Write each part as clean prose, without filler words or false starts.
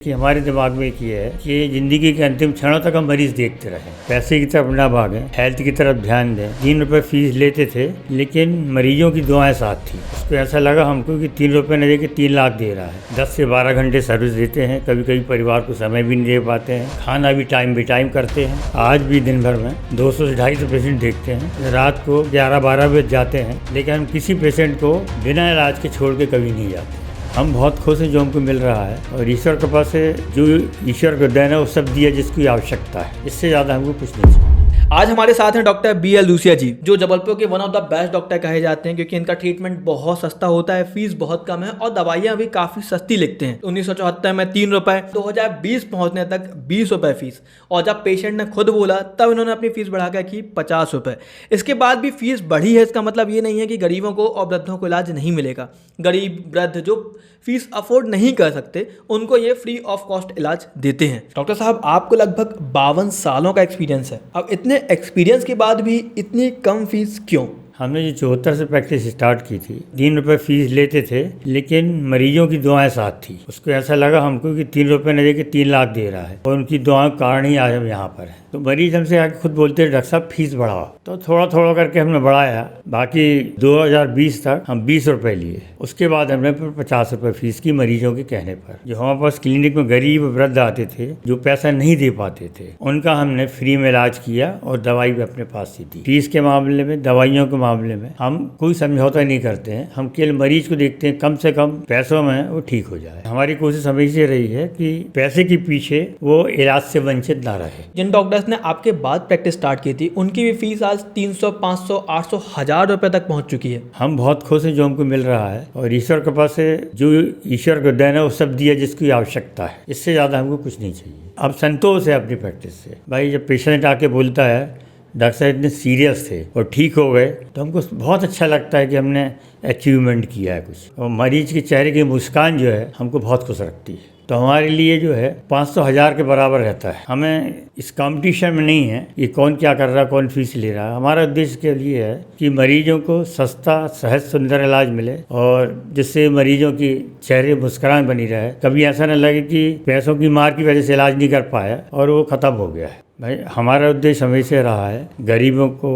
कि हमारे दिमाग में एक ये है कि ज़िंदगी के अंतिम क्षणों तक हम मरीज देखते रहें, पैसे की तरफ ना भागें, हेल्थ की तरफ ध्यान दें। 3 रुपये फीस लेते थे लेकिन मरीजों की दुआएं साथ थी। उसको ऐसा लगा हमको कि 3 रुपये न देके 3 लाख दे रहा है। 10 से 12 घंटे सर्विस देते हैं, कभी कभी परिवार को समय भी नहीं दे पाते हैं, खाना भी टाइम करते हैं। आज भी दिन भर में 200 से 250 पेशेंट देखते हैं। रात को 11-12 बजे जाते हैं, लेकिन हम किसी पेशेंट को बिना इलाज के छोड़ के कभी नहीं जाते। हम बहुत खुश हैं जो हमको मिल रहा है, और ईश्वर के पास से जो ईश्वर को देना है वो सब दिया जिसकी आवश्यकता है। इससे ज़्यादा हमको कुछ नहीं चाहिए। आज हमारे साथ हैं डॉक्टर BL दूसिया जी, जो जबलपुर के one of the best doctor कहे जाते हैं, क्योंकि इनका ट्रीटमेंट बहुत सस्ता होता है, फीस बहुत कम है और दवाइयाँ भी काफ़ी सस्ती लिखते हैं। 1974 में 3 रुपये, 2020 पहुँचने तक 20 रुपये फीस, और जब पेशेंट ने खुद बोला तब इन्होंने अपनी फीस बढ़ाकर की 50 रुपये। इसके बाद भी फीस बढ़ी है, इसका मतलब ये नहीं है कि गरीबों को और वृद्धों को इलाज नहीं मिलेगा। गरीब वृद्ध जो फीस अफोर्ड नहीं कर सकते उनको ये फ्री ऑफ कॉस्ट इलाज देते हैं। डॉक्टर साहब, आपको लगभग 52 सालों का एक्सपीरियंस है, अब इतने एक्सपीरियंस के बाद भी इतनी कम फीस क्यों? हमने जो 74 से प्रैक्टिस स्टार्ट की थी, 3 रुपये फीस लेते थे लेकिन मरीजों की दुआएं साथ थी। उसको ऐसा लगा हमको कि 3 रुपये न देके 3 लाख दे रहा है, और उनकी दुआओं के कारण ही आज हम यहाँ पर हैं। तो मरीज हमसे आके खुद बोलते हैं, डॉक्टर साहब फीस बढ़ाओ। तो थोड़ा थोड़ा करके हमने बढ़ाया। बाकी 2020 तक हम 20 रुपये लिए, उसके बाद हमने 50 रुपये फीस की मरीजों के कहने पर। जो हमारे पास क्लिनिक में गरीब वृद्ध आते थे जो पैसा नहीं दे पाते थे, उनका हमने फ्री में इलाज किया और दवाई भी अपने पास से दी। फीस के मामले में, दवाइयों के मामले में हम कोई समझौता नहीं करते हैं। हम केवल मरीज को देखते हैं, कम से कम पैसों में वो ठीक हो जाए। हमारी कोशिश हमेशा रही है कि पैसे के पीछे वो इलाज से वंचित ना रहे। जिन डॉक्टर्स ने आपके बाद प्रैक्टिस स्टार्ट की थी उनकी भी फीस आज 300, 500, 800, 1000 रुपए तक पहुंच चुकी है। हम बहुत खुश हैं जो हमको मिल रहा है, और ईश्वर के पास से जो ईश्वर को देना है वो सब दिया जिसकी आवश्यकता है। इससे ज़्यादा हमको कुछ नहीं चाहिए। अब संतोष है अपनी प्रैक्टिस से। भाई जब पेशेंट आके बोलता है डॉक्टर साहब इतने सीरियस थे और ठीक हो गए, तो हमको बहुत अच्छा लगता है कि हमने अचीवमेंट किया है कुछ। और मरीज के चेहरे की मुस्कान जो है हमको बहुत खुश रखती है। तो हमारे लिए जो है 500-1000 के बराबर रहता है। हमें इस कंपटीशन में नहीं है कि कौन क्या कर रहा है, कौन फीस ले रहा है। हमारा उद्देश्य के लिए है कि मरीजों को सस्ता, सहज, सुंदर इलाज मिले, और जिससे मरीजों की चेहरे मुस्कुराहट बनी रहे। कभी ऐसा न लगे कि पैसों की मार की वजह से इलाज नहीं कर पाया और वो ख़त्म हो गया है। भाई हमारा उद्देश्य हमेशा रहा है गरीबों को,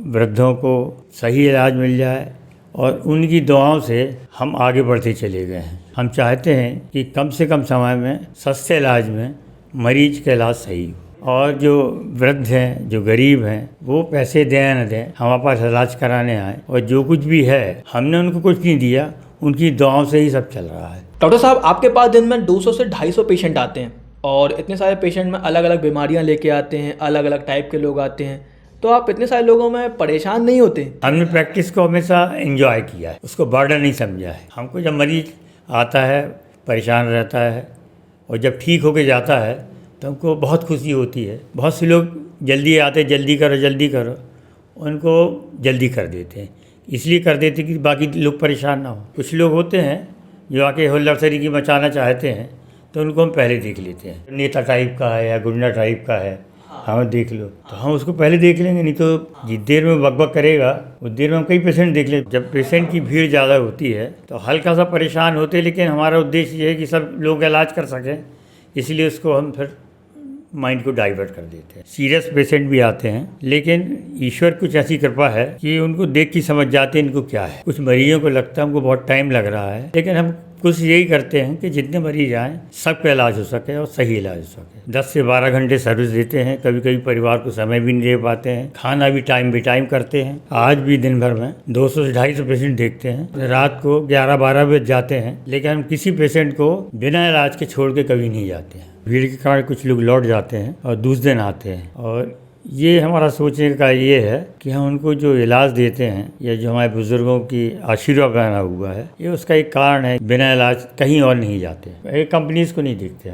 वृद्धों को सही इलाज मिल जाए, और उनकी दुआओं से हम आगे बढ़ते चले गए हैं। हम चाहते हैं कि कम से कम समय में सस्ते इलाज में मरीज का इलाज सही हो, और जो वृद्ध हैं, जो गरीब हैं, वो पैसे दें न दें, हमारे पास इलाज कराने आए, और जो कुछ भी है हमने उनको कुछ नहीं दिया, उनकी दुआओं से ही सब चल रहा है। डॉक्टर साहब, आपके पास दिन में 200 से 250 पेशेंट आते हैं, और इतने सारे पेशेंट में अलग अलग बीमारियां लेके आते हैं, अलग अलग टाइप के लोग आते हैं, तो आप इतने सारे लोगों में परेशान नहीं होते? हमने प्रैक्टिस को हमेशा एंजॉय किया है, उसको बर्डन नहीं समझा है। हमको जब मरीज आता है, परेशान रहता है, और जब ठीक होके जाता है तो हमको बहुत खुशी होती है। बहुत से लोग जल्दी आते, जल्दी करो, उनको जल्दी कर देते हैं। इसलिए कर देते कि बाकी लोग परेशान ना हो। कुछ लोग होते हैं जो आके हुल्लड़सरी की मचाना चाहते हैं, तो उनको हम पहले देख लेते हैं। नेता टाइप का है या गुंडा टाइप का है, हाँ देख लो, तो हम उसको पहले देख लेंगे। नहीं तो जिस देर में बकबक करेगा उस देर में हम कई पेशेंट देख लें। जब पेशेंट की भीड़ ज़्यादा होती है तो हल्का सा परेशान होते हैं, लेकिन हमारा उद्देश्य ये है कि सब लोग इलाज कर सकें, इसलिए उसको हम फिर माइंड को डाइवर्ट कर देते हैं। सीरियस पेशेंट भी आते हैं, लेकिन ईश्वर कुछ ऐसी कृपा है कि उनको देख के समझ जाते हैं इनको क्या है। कुछ मरीजों को लगता है हमको बहुत टाइम लग रहा है, लेकिन हम कोशिश यही करते हैं कि जितने मरीज आएँ सबका इलाज हो सके और सही इलाज हो सके। 10 से 12 घंटे सर्विस देते हैं, कभी कभी परिवार को समय भी नहीं दे पाते हैं, खाना भी टाइम करते हैं। आज भी दिन भर में 200 से 250 पेशेंट देखते हैं। रात को 11-12 बजे जाते हैं, लेकिन हम किसी पेशेंट को बिना इलाज के छोड़ के कभी नहीं जाते हैं। भीड़ के कारण कुछ लोग लौट जाते हैं और दूसरे दिन आते हैं, और ये हमारा सोचने का ये है कि हम उनको जो इलाज देते हैं, या जो हमारे बुजुर्गों की आशीर्वाद बना हुआ है, ये उसका एक कारण है। बिना इलाज कहीं और नहीं जाते। एक कंपनीज़ को नहीं देखते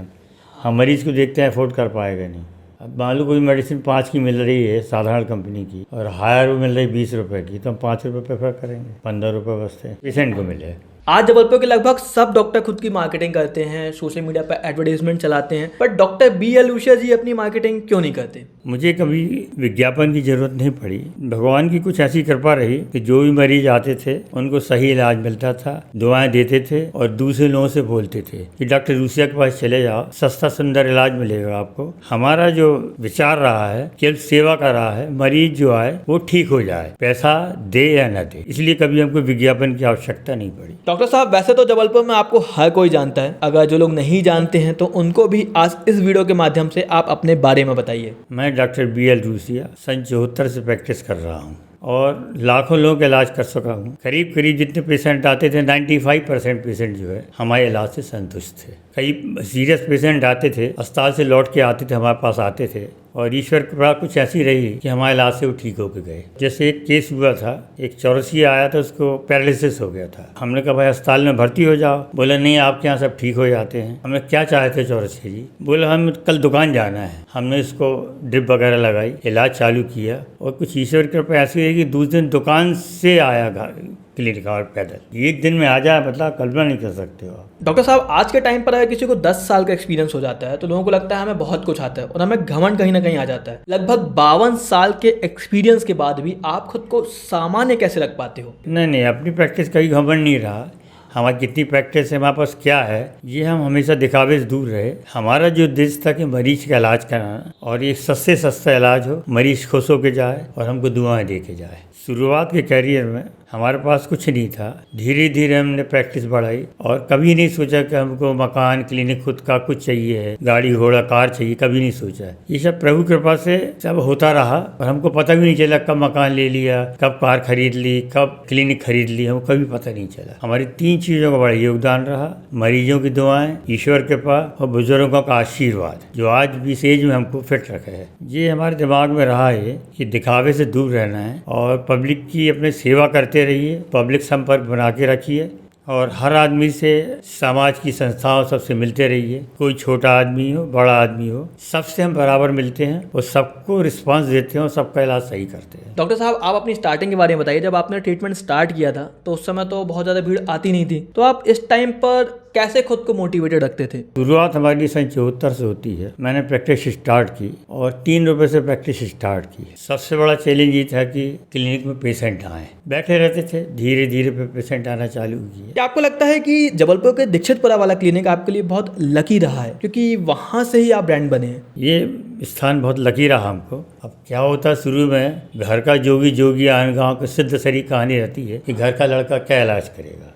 हम मरीज़ को देखते हैं, अफोर्ड कर पाएगा नहीं। अब मान लो कोई मेडिसिन 5 की मिल रही है साधारण कंपनी की, और हायर मिल रही 20 रुपये की, तो हम 5 रुपये प्रेफर करेंगे, 15 रुपये बचते हैं पेशेंट को मिले। आज जबलपुर के लगभग सब डॉक्टर खुद की मार्केटिंग करते हैं, सोशल मीडिया पर एडवर्टाइजमेंट चलाते हैं, पर डॉक्टर BL लूसिया जी अपनी मार्केटिंग क्यों नहीं करते? मुझे कभी विज्ञापन की जरूरत नहीं पड़ी। भगवान की कुछ ऐसी कृपा रही कि जो भी मरीज आते थे उनको सही इलाज मिलता था, दुआएं देते थे और दूसरे लोगों से बोलते थे कि डॉक्टर लूसिया के पास चले जाओ, सस्ता सुंदर इलाज मिलेगा आपको। हमारा जो विचार रहा है केवल सेवा का रहा है, मरीज जो आए वो ठीक हो जाए, पैसा दे या न दे, इसलिए कभी हमको विज्ञापन की आवश्यकता नहीं पड़ी। डॉक्टर साहब, वैसे तो जबलपुर में आपको हर कोई जानता है, अगर जो लोग नहीं जानते हैं तो उनको भी आज इस वीडियो के माध्यम से आप अपने बारे में बताइए। मैं डॉक्टर BL लूसिया सन 74 से प्रैक्टिस कर रहा हूँ और लाखों लोगों का इलाज कर सका हूँ। करीब करीब जितने पेशेंट आते थे 95% पेशेंट जो है हमारे इलाज से संतुष्ट थे। कई सीरियस पेशेंट आते थे, अस्पताल से लौट के आते थे, हमारे पास आते थे और ईश्वर की कृपा कुछ ऐसी रही कि हमारे इलाज से वो ठीक होकर गए। जैसे एक केस हुआ था, एक चौरसिया आया था, उसको पैरालिसिस हो गया था। हमने कहा भाई अस्पताल में भर्ती हो जाओ। बोला नहीं, आपके यहाँ सब ठीक हो जाते हैं। हमने क्या चाहे थे चौरसिया जी? बोला हम कल दुकान जाना है। हमने इसको ड्रिप वगैरह लगाई, इलाज चालू किया और कुछ ईश्वर की कृपा ऐसी रही कि दूसरे दिन दुकान से आया घर क्लिनिक और पैदल। एक दिन में आ जाए, मतलब कल्पना नहीं कर सकते हो आप। डॉक्टर साहब, आज के टाइम पर अगर किसी को 10 साल का एक्सपीरियंस हो जाता है तो लोगों को लगता है हमें बहुत कुछ आता है और हमें घमंड कहीं ना कहीं आ जाता है। लगभग 52 साल के एक्सपीरियंस के बाद भी आप खुद को सामान्य कैसे रख पाते हो? नहीं, अपनी प्रैक्टिस कहीं घमंड नहीं रहा। हमारी कितनी प्रैक्टिस है, हमारे पास क्या है, ये हम हमेशा दिखावे से दूर रहे। हमारा जो उद्देश्य था कि मरीज का इलाज कराना और ये सस्ते सस्ता इलाज हो, मरीज खुश होके जाए और हमको दुआएं दे के जाए। शुरुआत के करियर में हमारे पास कुछ नहीं था, धीरे धीरे हमने प्रैक्टिस बढ़ाई और कभी नहीं सोचा कि हमको मकान, क्लिनिक खुद का कुछ चाहिए है, गाड़ी घोड़ा कार चाहिए, कभी नहीं सोचा। ये सब प्रभु कृपा से सब होता रहा और हमको पता भी नहीं चला कब मकान ले लिया, कब कार खरीद ली, कब क्लिनिक खरीद ली, हमको कभी पता नहीं चला। हमारी 3 चीज़ों का बड़ा योगदान रहा, मरीजों की दुआएं, ईश्वर कृपा और बुजुर्गों का आशीर्वाद, जो आज भी इस एज में हमको फिट रखा है। ये हमारे दिमाग में रहा है कि दिखावे से दूर रहना है और पब्लिक की अपने सेवा करते रहिए, पब्लिक संपर्क बना के रखिए और हर आदमी से, समाज की संस्थाओं सबसे मिलते रहिए। कोई छोटा आदमी हो, बड़ा आदमी हो, सबसे हम बराबर मिलते हैं और सबको रिस्पांस देते हैं और सबका इलाज सही करते हैं। डॉक्टर साहब, आप अपनी स्टार्टिंग के बारे में बताइए। जब आपने ट्रीटमेंट स्टार्ट किया था तो उस समय तो बहुत ज़्यादा भीड़ आती नहीं थी, तो आप इस टाइम पर कैसे खुद को मोटिवेटेड रखते थे? शुरुआत हमारी सन 74 से होती है। मैंने प्रैक्टिस स्टार्ट की और 3 रुपये से प्रैक्टिस स्टार्ट की। सबसे बड़ा चैलेंज ये था कि क्लिनिक में पेशेंट आए, बैठे रहते थे, धीरे धीरे पेशेंट आना चालू किए। क्या आपको लगता है कि जबलपुर के दीक्षितपुरा वाला क्लिनिक आपके लिए बहुत लकी रहा है, क्योंकि वहाँ से ही आप ब्रांड बने हैं? ये स्थान बहुत लकी रहा हमको। अब क्या होता, शुरू में घर का जोगी जोगी आन गाँव की सिद्ध सरी कहानी रहती है कि घर का लड़का क्या इलाज करेगा।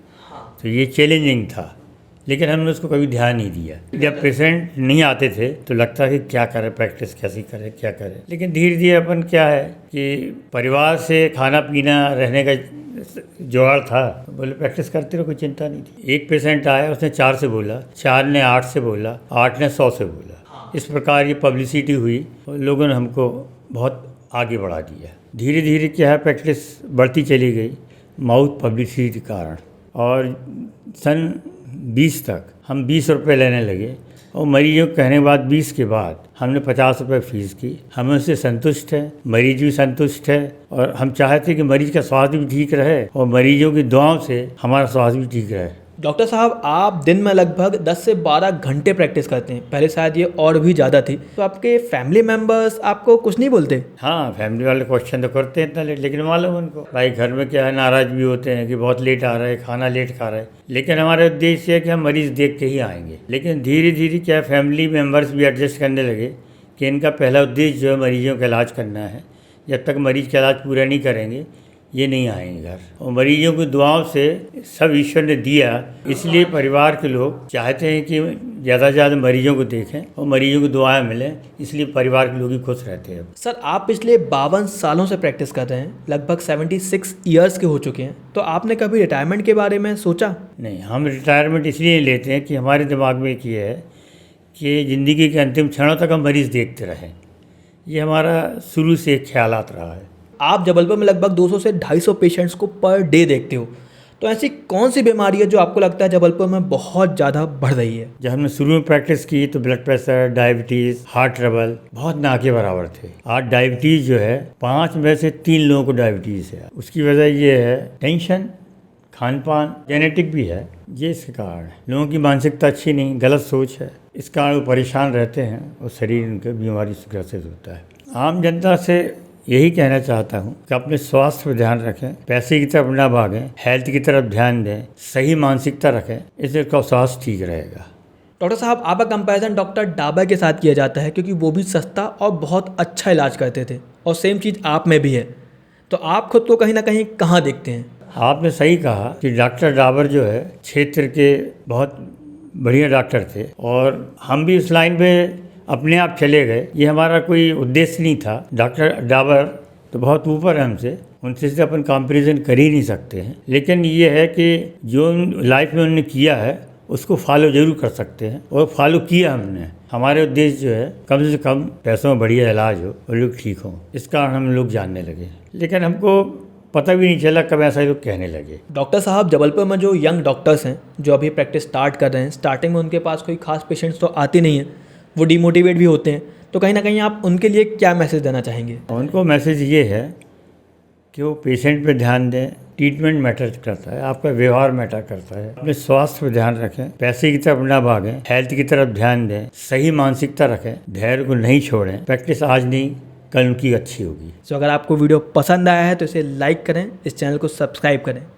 तो ये चैलेंजिंग था, लेकिन हमने उसको कभी ध्यान नहीं दिया। जब पेशेंट नहीं आते थे तो लगता है कि क्या करें, प्रैक्टिस कैसी करें, क्या करें। लेकिन धीरे धीरे अपन क्या है कि परिवार से खाना पीना रहने का जुगाड़ था, बोले प्रैक्टिस करते रहो, कोई चिंता नहीं थी। एक पेशेंट आया, उसने 4 से बोला, 4 ने 8 से बोला, 8 ने 100 से बोला। इस प्रकार ये पब्लिसिटी हुई और लोगों ने हमको बहुत आगे बढ़ा दिया। धीरे धीरे क्या है, प्रैक्टिस बढ़ती चली गई माउथ पब्लिसिटी के कारण और सन 20 तक हम 20 रुपये लेने लगे और मरीजों के कहने के बाद 20 के बाद हमने 50 रुपये फीस की। हम उससे संतुष्ट हैं, मरीज भी संतुष्ट है और हम चाहते कि मरीज का स्वास्थ्य भी ठीक रहे और मरीजों की दुआओं से हमारा स्वास्थ्य भी ठीक रहे। डॉक्टर साहब, आप दिन में लगभग 10 से 12 घंटे प्रैक्टिस करते हैं, पहले शायद ये और भी ज़्यादा थी, तो आपके फैमिली मेम्बर्स आपको कुछ नहीं बोलते? हाँ, फैमिली वाले क्वेश्चन तो करते हैं इतना लेट, लेकिन मालूम उनको भाई घर में क्या है, नाराज भी होते हैं कि बहुत लेट आ रहा है, खाना लेट खा रहा है। लेकिन हमारा उद्देश्य है कि हम मरीज़ देख के ही आएंगे। लेकिन धीरे धीरे क्या फैमिली मेम्बर्स भी एडजस्ट करने लगे कि इनका पहला उद्देश्य जो है मरीजों का इलाज करना है। जब तक मरीज का इलाज पूरा नहीं करेंगे ये नहीं आएंगे घर। और मरीजों की दुआओं से सब ईश्वर ने दिया, इसलिए परिवार के लोग चाहते हैं कि ज़्यादा से ज़्यादा मरीजों को देखें और मरीजों को दुआएं मिलें, इसलिए परिवार के लोग ही खुश रहते हैं। सर, आप पिछले 52 सालों से प्रैक्टिस कर रहे हैं, लगभग 76 ईयर्स के हो चुके हैं, तो आपने कभी रिटायरमेंट के बारे में सोचा? नहीं, हम रिटायरमेंट इसलिए लेते हैं कि हमारे दिमाग में एक ये है कि ज़िंदगी के अंतिम क्षणों तक हम मरीज़ देखते रहें। ये हमारा शुरू से एक ख्यालात रहा है। आप जबलपुर में लगभग 200 से 250 पेशेंट्स को पर डे देखते हो, तो ऐसी कौन सी बीमारी है जो आपको लगता है जबलपुर में बहुत ज़्यादा बढ़ रही है? जब हमने शुरू में प्रैक्टिस की तो blood pressure, diabetes, heart trouble बहुत ना के बराबर थे। आज डायबिटीज़ जो है 5 में से 3 लोगों को डायबिटीज़ है। उसकी वजह ये है टेंशन, खान पान, जेनेटिक भी है, ये इसके कारण है। लोगों की मानसिकता अच्छी नहीं, गलत सोच है, इस कारण वो परेशान रहते हैं और शरीर उनके बीमारी से ग्रसित होता है। आम जनता से यही कहना चाहता हूँ कि अपने स्वास्थ्य पर ध्यान रखें, पैसे की तरफ ना भागें, हेल्थ की तरफ ध्यान दें, सही मानसिकता रखें, इससे उसका स्वास्थ्य ठीक रहेगा। डॉक्टर साहब, आपका कंपैरिजन डॉक्टर डाबर के साथ किया जाता है क्योंकि वो भी सस्ता और बहुत अच्छा इलाज करते थे, और सेम चीज़ आप में भी है, तो आप खुद को कहीं ना कहीं कहाँ देखते हैं? आपने सही कहा कि डॉक्टर डाबर जो है क्षेत्र के बहुत बढ़िया डॉक्टर थे, और हम भी उस लाइन पे अपने आप चले गए। ये हमारा कोई उद्देश्य नहीं था। डॉक्टर डाबर तो बहुत ऊपर है हमसे, उनसे से अपन कंपैरिजन कर ही नहीं सकते हैं, लेकिन ये है कि जो लाइफ में उन्होंने किया है उसको फॉलो जरूर कर सकते हैं, और फॉलो किया हमने। हमारे उद्देश्य जो है कम से कम पैसों में बढ़िया इलाज हो और लोग ठीक हों, इस कारण हम लोग जानने लगे, लेकिन हमको पता भी नहीं चला कब ऐसा लोग कहने लगे। डॉक्टर साहब, जबलपुर में जो यंग डॉक्टर्स हैं जो अभी प्रैक्टिस स्टार्ट कर रहे हैं, स्टार्टिंग में उनके पास कोई खास पेशेंट्स तो आते नहीं हैं, वो डिमोटिवेट भी होते हैं, तो कहीं ना कहीं आप उनके लिए क्या मैसेज देना चाहेंगे? उनको मैसेज ये है कि वो पेशेंट पे ध्यान दें, ट्रीटमेंट मैटर करता है, आपका व्यवहार मैटर करता है। अपने स्वास्थ्य पर ध्यान रखें, पैसे की तरफ ना भागें, हेल्थ की तरफ ध्यान दें, सही मानसिकता रखें, धैर्य को नहीं छोड़ें। प्रैक्टिस आज नहीं कल उनकी अच्छी होगी। तो अगर आपको वीडियो पसंद आया है तो इसे लाइक करें, इस चैनल को सब्सक्राइब करें।